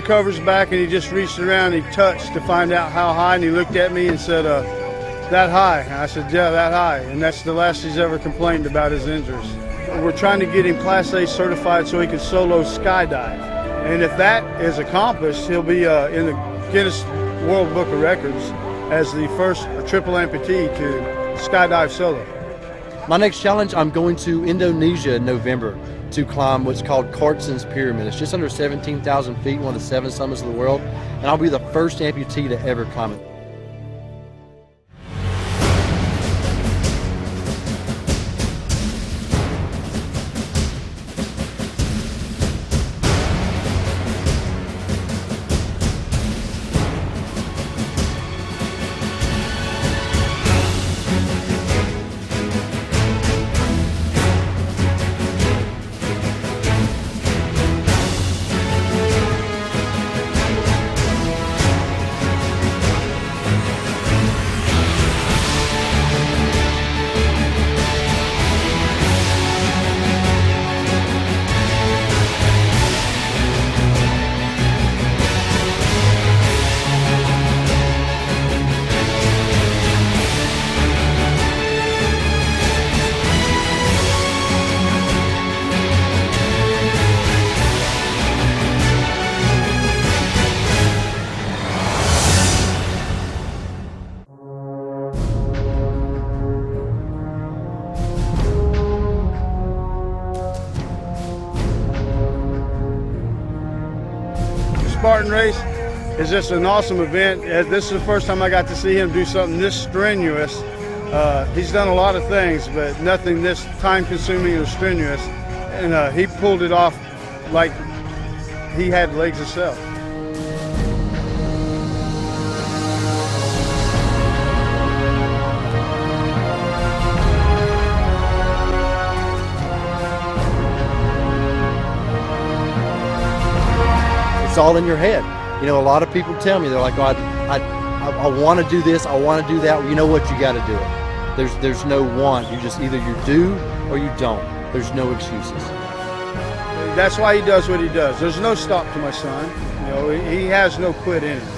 covers back, and he just reached around and he touched to find out how high, and he looked at me and said, that high. And I said, yeah, that high. And that's the last he's ever complained about his injuries. We're trying to get him Class A certified so he can solo skydive. And if that is accomplished, he'll be in the Guinness World Book of Records as the first triple amputee to skydive solo. My next challenge, I'm going to Indonesia in November to climb what's called Cartsen's Pyramid. It's just under 17,000 feet, one of the 7 summits of the world, and I'll be the first amputee to ever climb it. Spartan race is just an awesome event. This is the first time I got to see him do something this strenuous. He's done a lot of things, but nothing this time-consuming or strenuous. And he pulled it off like he had legs himself. It's all in your head. You know, a lot of people tell me, they're like, oh, I want to do this, I want to do that. Well, you know what, you got to do it. There's no want. You just either you do or you don't. There's no excuses. That's why he does what he does. There's no stop to my son. You know, he has no quit in him.